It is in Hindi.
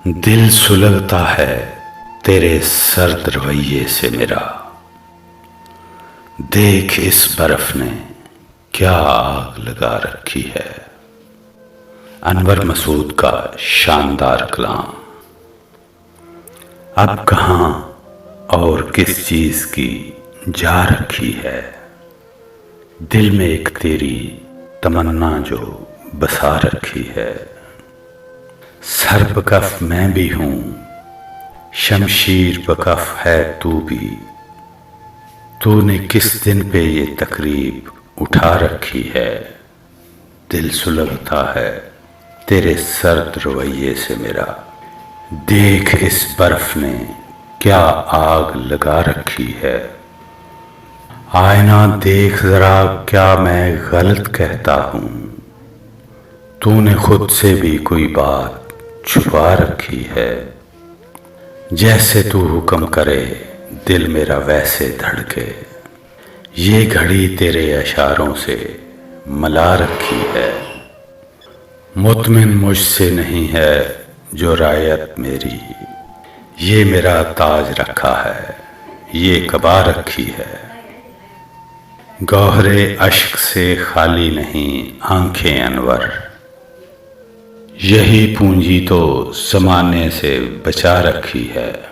दिल सुलगता है तेरे सर्द रवैये से मेरा। देख इस बर्फ ने क्या आग लगा रखी है। अनवर मसूद का शानदार कलाम। अब कहाँ और किस चीज की जा रखी है। दिल में एक तेरी तमन्ना जो बसा रखी है। सर बकफ मैं भी हूं, शमशीर बकफ है तू भी। तूने किस दिन पे ये तकरीब उठा रखी है। दिल सुलगता है तेरे सर्द रवैये से मेरा। देख इस बर्फ ने क्या आग लगा रखी है। आईना देख जरा क्या मैं गलत कहता हूं। तूने खुद से भी कोई बात छुपा रखी है। जैसे तू हुक्म करे दिल मेरा वैसे धड़के। ये घड़ी तेरे इशारों से मला रखी है। मुतमिन मुझसे नहीं है जो रायत मेरी। ये मेरा ताज रखा है, ये कबा रखी है। गौहरे अश्क से खाली नहीं आंखें अनवर। यही पूंजी तो ज़माने से बचा रखी है।